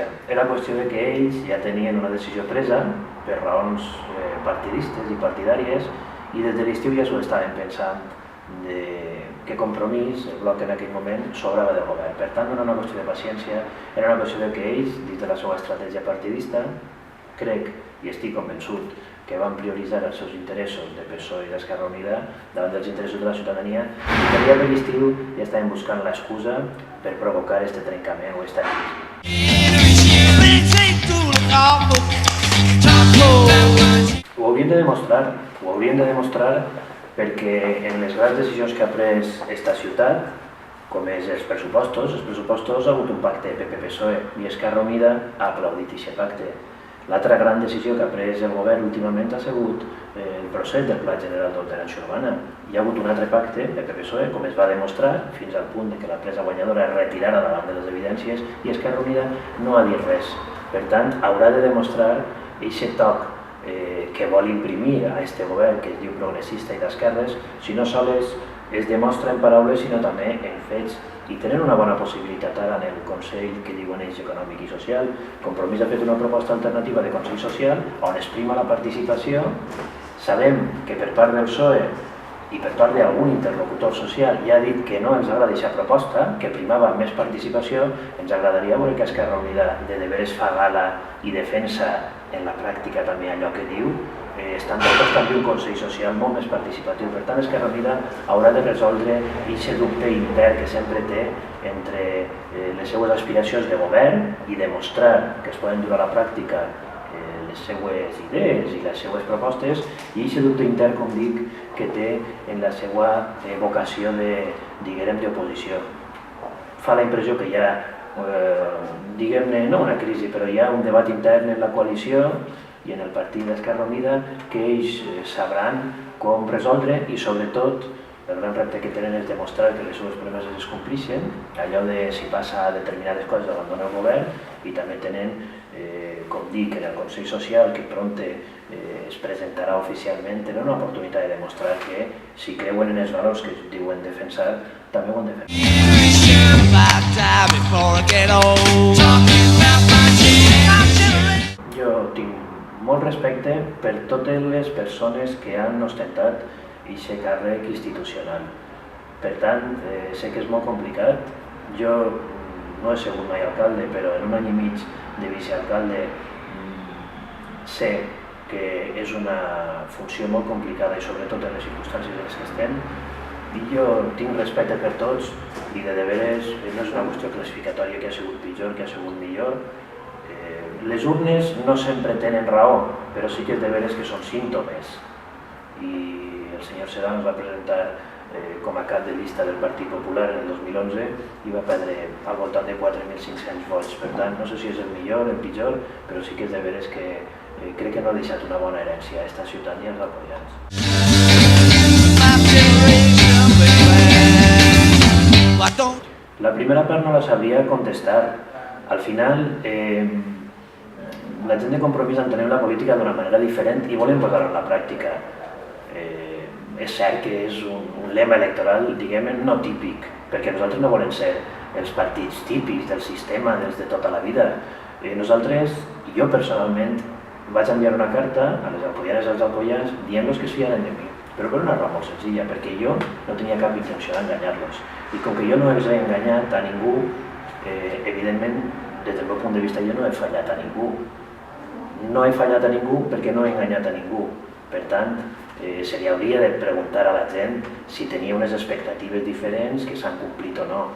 independència. Era qüestió de que ells ja tenien una decisió presa per raons partidistes i partidàries i des de l'estiu ja s'ho estaven pensant que Compromís, el bloc en aquell moment, sobrava del govern. Per tant, no era una qüestió de paciència, era una qüestió de que ells, dins de la seva estratègia partidista, crec i estic convençut que van prioritzar els seus interessos de PSOE i d'Esquerra Unida davant dels interessos de la ciutadania i que ja per l'estiu ja estaven buscant l'excusa per provocar este trencament o esta crisi. Ho haurien de demostrar perquè en les grans decisions que ha pres esta ciutat, com és els pressupostos ha hagut un pacte PP-PSOE i Esquerra Unida ha aplaudit aquest pacte. L'altra gran decisió que ha pres el govern últimament ha sigut el procés del Pla General d'Ordenació Urbana. Hi ha hagut un altre pacte, PP-PSOE, com es va demostrar, fins al punt que la presa guanyadora es retirara davant de les evidències i Esquerra Unida no ha dit res. Per tant, haurà de demostrar aquest toc que vol imprimir a aquest govern que es diu progressista i d'esquerres, si no sols es demostra en paraules, sinó també en fets. I tenen una bona possibilitat ara en el Consell que diuen Eix Econòmic i Social. Compromís ha fet una proposta alternativa de Consell Social on es prima la participació. Sabem que per part del PSOE i per part d'algun interlocutor social ja ha dit que no ens agrada aquesta proposta, que primava més participació. Ens agradaria veure que Esquerra Unida de veres fa gala i defensa en la pràctica també allò que diu. Estan d'acord també un Consell Social molt més participatiu. Per tant, Esquerra Unida haurà de resoldre aquest dubte intern que sempre té entre les seues aspiracions de govern i demostrar que es poden dur a la pràctica les seues idees i les seues propostes i aquest dubte intern, com dic, que té en la seva vocació d'oposició. Fa la impressió que hi ha, diguem-ne, no una crisi, però hi ha un debat intern en la coalició i en el partit d'Esquerra Unida que ells sabran com resoldre i sobretot el gran repte que tenen és demostrar que les seves promeses es complixen, allò de si passa determinades coses d'abandonar el govern i també tenen, com dic, en el Consell Social que prompte es presentarà oficialment, tenen una oportunitat de demostrar que si creuen en els valors que diuen defensar, també ho han de fer. Jo tinc molt respecte per totes les persones que han ostentat aquest càrrec institucional. Per tant, sé que és molt complicat. Jo no he sigut mai alcalde, però en un any i mig de vicealcalde sé que és una funció molt complicada i sobretot en les circumstàncies en les que estem. I jo tinc respecte per tots i de veres no és una qüestió classificatòria que ha sigut pitjor, que ha sigut millor. Les urnes no sempre tenen raó, però sí que és de veres que són símptomes. I el senyor Sedán es va presentar com a cap de llista del Partit Popular en el 2011 i va perdre al voltant de 4.500 vots. Per tant, no sé si és el millor o el pitjor, però sí que és de veres que crec que no ha deixat una bona herència a aquesta ciutat ni als apoyants. La primera part no la sabria contestar. Al final, la gent de Compromís entenem la política d'una manera diferent i volem posar-la en la pràctica. És cert que és un lema electoral, diguem-ne, no típic, perquè nosaltres no volem ser els partits típics del sistema des de tota la vida. Nosaltres, i jo personalment, vaig enviar una carta a les apoyanes i als apoyants dient-los que es fiaren de mi, però per una raó molt senzilla, perquè jo no tenia cap intenció d'enganyar-los. I com que jo no els he enganyat a ningú, evidentment, des del meu punt de vista, jo no he fallat a ningú. No he fallat a ningú perquè no he enganyat a ningú. Per tant, se li hauria de preguntar a la gent si tenia unes expectatives diferents que s'han complit o no.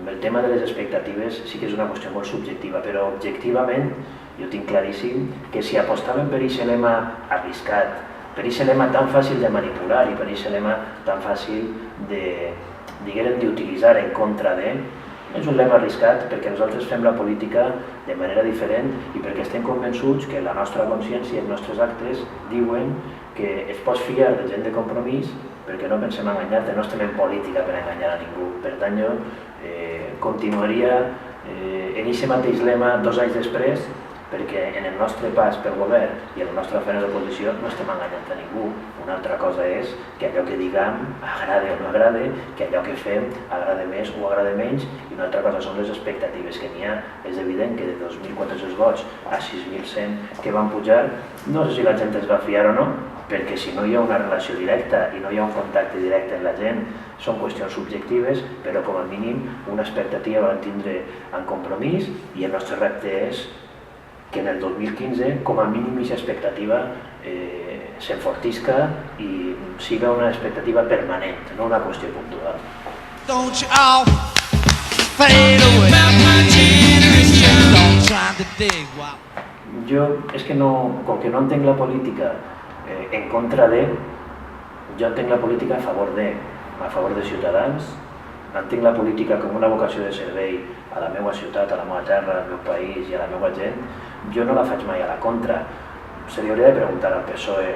El tema de les expectatives sí que és una qüestió molt subjectiva, però objectivament jo tinc claríssim que si apostaven per aquest lema arriscat, per aquest lema tan fàcil de manipular i per aquest lema tan fàcil d'utilitzar en contra de, és un lema arriscat perquè nosaltres fem la política de manera diferent i perquè estem convençuts que la nostra consciència i els nostres actes diuen que es pot fiar de gent de Compromís perquè no pensem enganyar-te, no estem en política per enganyar a ningú. Per tant, jo continuaria en aquest mateix lema 2 anys després perquè en el nostre pas pel govern i en la nostra feina d'oposició no estem enganyant a ningú. Una altra cosa és que allò que diguem agrade o no agrade, que allò que fem agrade més o agrade menys, i una altra cosa són les expectatives que n'hi ha. És evident que de 2.400 vots a 6.100 que van pujar, no sé si la gent es va fiar o no, perquè si no hi ha una relació directa i no hi ha un contacte directe amb la gent, són qüestions subjectives, però com a mínim una expectativa van tindre en Compromís, i el nostre repte és que en el 2015, com a mínim, aquesta expectativa s'enfortisca i siga una expectativa permanent, no una qüestió puntual. Jo, és que no, com que no entenc la política en contra de, jo entenc la política a favor de ciutadans, entenc la política com una vocació de servei a la meva ciutat, a la meva terra, al meu país i a la meva gent. Jo no la faig mai a la contra. Se li hauria de preguntar al PSOE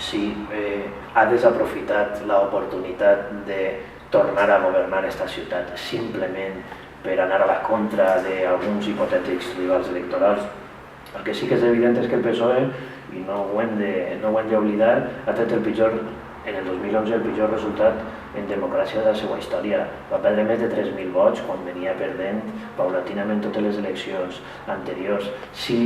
si ha desaprofitat l'oportunitat de tornar a governar aquesta ciutat simplement per anar a la contra d'alguns hipotètics rivals electorals. El que sí que és evident és que el PSOE, i no ho hem d'oblidar, ha tret en el 2011 el pitjor resultat en democràcia de la seva història. Va perdre més de 3.000 vots quan venia perdent paulatinament totes les eleccions anteriors. Si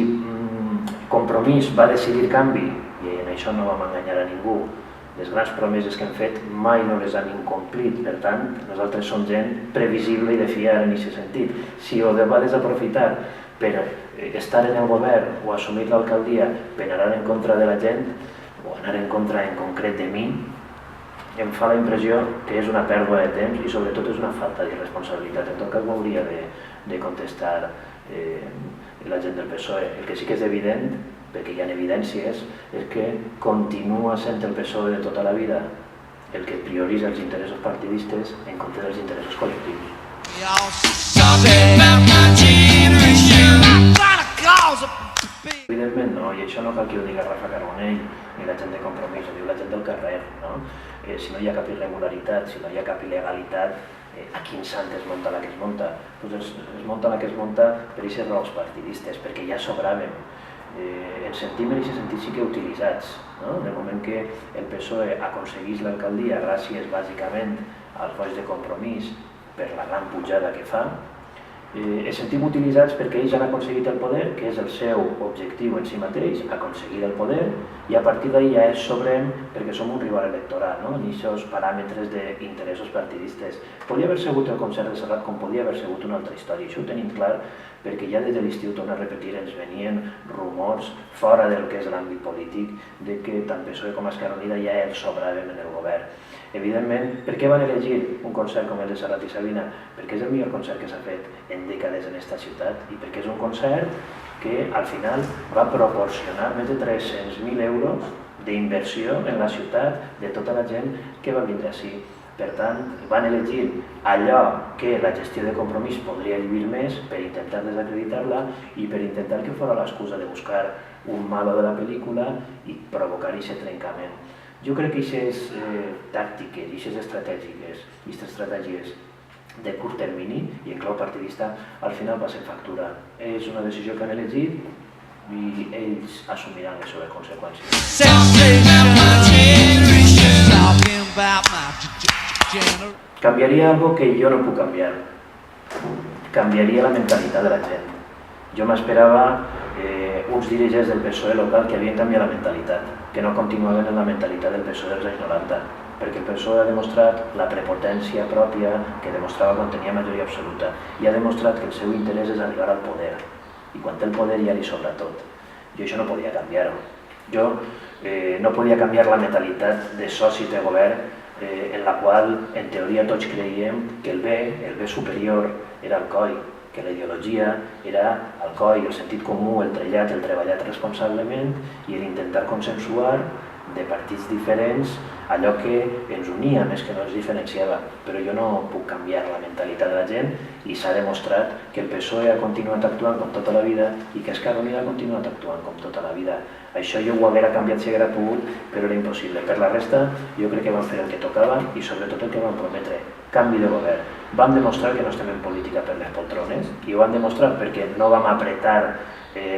Compromís va decidir canvi, i en això no vam enganyar a ningú, les grans promeses que hem fet mai no les han incomplit, per tant, nosaltres som gent previsible i de fiar en aquest sentit. Si ho va desaprofitar per estar en el govern o assumir l'alcaldia per anar en contra de la gent, o anar en contra en concret de mi, em fa la impressió que és una pèrdua de temps i sobretot és una falta d'irresponsabilitat. En tot cas m'hauria de contestar la gent del PSOE. El que sí que és evident, perquè hi ha evidències, és que continua sent el PSOE de tota la vida el que prioritza els interessos partidistes en compte dels interessos col·lectius. Evidentment no, i això no cal que ho digui Rafa Carbonell ni la gent de Compromís, ho diu la gent del carrer. Si no hi ha cap irregularitat, si no hi ha cap il·legalitat, a quin sant es munta la que es munta? Doncs es munta la que es munta per aquestes raons partidistes, perquè ja sobràvem. Ens sentim en aquest sentit sí que utilitzats. En el moment que el PSOE aconseguís l'alcaldia gràcies bàsicament als vots de Compromís per la gran pujada que fa, ens sentim utilitzats perquè ells han aconseguit el poder, que és el seu objectiu en si mateix, aconseguir el poder, i a partir d'ahir ja és sobrem perquè som un rival electoral, en aquests paràmetres d'interessos partidistes. Podria haver sigut el concert de Serrat com podia haver sigut una altra història, això ho tenim clar, perquè ja des de l'estiu, torno a repetir, ens venien rumors fora del que és l'àmbit polític de que tant PSOE com Esquerra Unida ja ens sobràvem en el govern. Evidentment, per què van elegir un concert com el de Serrat i Sabina? Perquè és el millor concert que s'ha fet en dècades en aquesta ciutat i perquè és un concert que al final va proporcionar més de 300.000 euros d'inversió en la ciutat de tota la gent que va vindre ací. Per tant, van elegir allò que la gestió de Compromís podria lluir més per intentar desacreditar-la i per intentar que fos l'excusa de buscar un malo de la pel·lícula i provocar aquest trencament. Jo crec que aquestes tàctiques, aquestes estratègies de curt termini i en clau partidista al final passen factura. És una decisió que han elegit i ells assumiran les seves conseqüències. Canviaria algo que jo no puc canviar. Canviaria la mentalitat de la gent. Jo m'esperava uns dirigents del PSOE local que havien canviat la mentalitat, que no continuaven en la mentalitat del PSOE dels anys 90, perquè el PSOE ha demostrat la prepotència pròpia que demostrava quan tenia majoria absoluta i ha demostrat que el seu interès és arribar al poder, i quan té el poder ja li sobra tot. Jo això no podia canviar-ho. Jo no podia canviar la mentalitat de socis de govern en la qual, en teoria, tots creiem que el bé superior era el COI, que la ideologia era el COI, el sentit comú, el treballat responsablement i l'intentar consensuar de partits diferents allò que ens unia més que no ens diferenciava, però jo no puc canviar la mentalitat de la gent i s'ha demostrat que el PSOE ha continuat actuant com tota la vida i que Esquerra Unida ha continuat actuant com tota la vida. Això jo ho haguera canviat si haguera pogut, però era impossible. Per la resta, jo crec que van fer el que tocava i sobretot el que van prometre, canvi de govern. Vam demostrar que no estem en política per les poltrones i ho vam demostrar perquè no vam apretar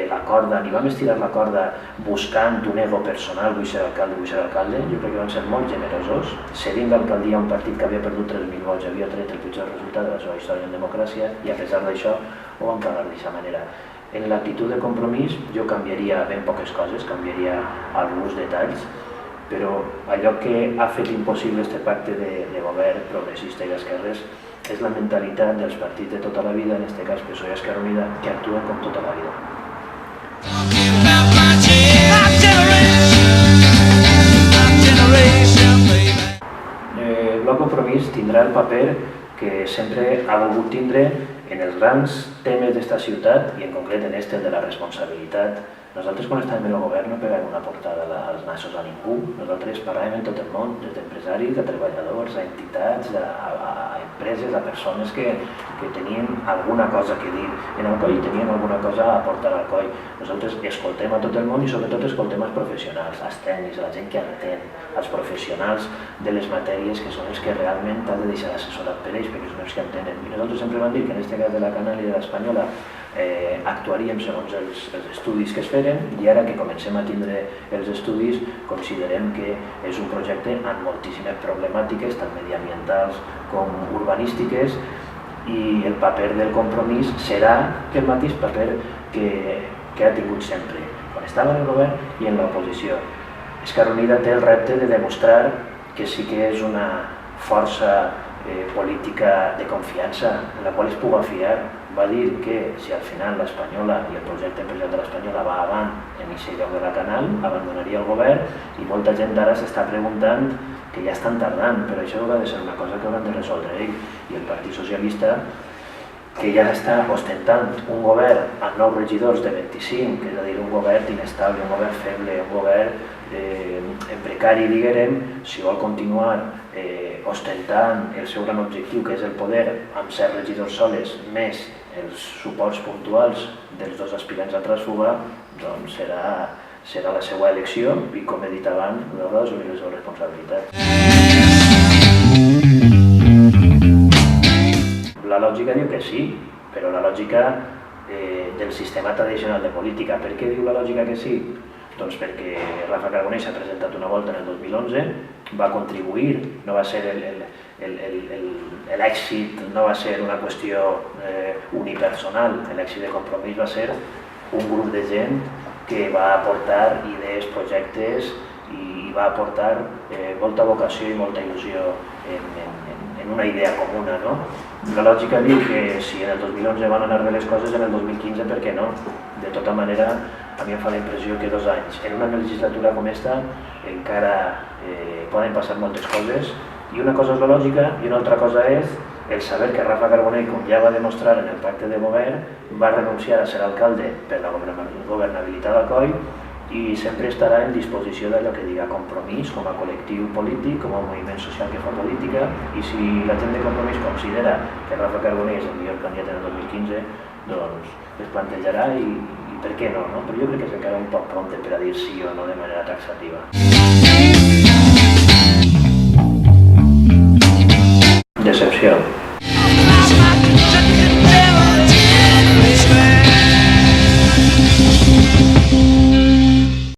la corda, ni vam estirar la corda buscant un ego personal, vull ser alcalde, jo crec que van ser molt generosos, cedint l'alcaldia a un partit que havia perdut 3.000 vots, havia tret el pitjor resultat de la seva història en democràcia i a pesar d'això ho van cagar d'aquesta manera. En l'actitud de compromís jo canviaria ben poques coses, canviaria alguns detalls, però allò que ha fet impossible aquest pacte de govern progressista i d'esquerres és la mentalitat dels partits de tota la vida, en aquest cas PSOE i Esquerra Unida, que actuen com tota la vida. El Bloc Compromís tindrà el paper que sempre ha volgut tindre en els grans temes d'esta ciutat i en concret en este de la responsabilitat. Nosaltres quan estàvem en el govern no pegàvem una portada als nassos a ningú, nosaltres parlàvem en tot el món, des d'empresaris, a treballadors, a entitats, a empreses, a persones que tenien alguna cosa que dir en el coll i tenien alguna cosa a aportar al coll. Nosaltres escoltem a tot el món i sobretot escoltem als professionals, als tècnics, a la gent que entén, als professionals de les matèries que són els que realment t'has de deixar assessorat per ells perquè són els que entenen. I nosaltres sempre vam dir que en aquest cas de la Canal i de l'Espanyola actuaríem segons els estudis que es feren i ara que comencem a tindre els estudis considerem que és un projecte amb moltíssimes problemàtiques tant mediambientals com urbanístiques i el paper del compromís serà el mateix paper que ha tingut sempre quan estava en el govern i en l'oposició. Esquerra Unida té el repte de demostrar que sí que és una força política de confiança en la qual es puga fiar. Va dir que si al final l'Espanyola i el projecte empresarial de l'Espanyola va avant en aquest lloc de la Canal, abandonaria el govern i molta gent ara s'està preguntant que ja estan tardant, però això haurà de ser una cosa que hauran de resoldre ell i el Partit Socialista, que ja està ostentant un govern amb 9 regidors de 25, és a dir, un govern inestable, un govern feble, un govern precari, diguem, si vol continuar ostentant el seu gran objectiu, que és el poder, amb 7 regidors soles, més els suports puntuals dels 2 aspirants a trànsfuga, doncs serà la seva elecció i, com he dit abans, haurà d'assumir la seva responsabilitat. La lògica diu que sí, però la lògica del sistema tradicional de política. Per què diu la lògica que sí? Doncs perquè Rafa Carbonell s'ha presentat una volta en el 2011, va contribuir, no va ser l'èxit, no va ser una qüestió unipersonal, l'èxit de Compromís va ser un grup de gent que va aportar idees, projectes i va aportar molta vocació i molta il·lusió en una idea comuna, no? La lògica diu que si en el 2011 van anar bé les coses, en el 2015 per què no? De tota manera, a mi em fa la impressió que 2 anys, en una legislatura com esta, encara poden passar moltes coses, i una cosa és la lògica i una altra cosa és el saber que Rafa Carbonell, com ja va demostrar en el pacte de govern, va renunciar a ser alcalde per la governabilitat del COI i sempre estarà en disposició d'allò que diga Compromís com a col·lectiu polític, com a moviment social que fa política, i si la gent de Compromís considera que Rafa Carbonell és el millor candidat en el 2015, doncs es plantejarà i per què no? Però jo crec que és encara un poc prompte per a dir sí o no de manera taxativa.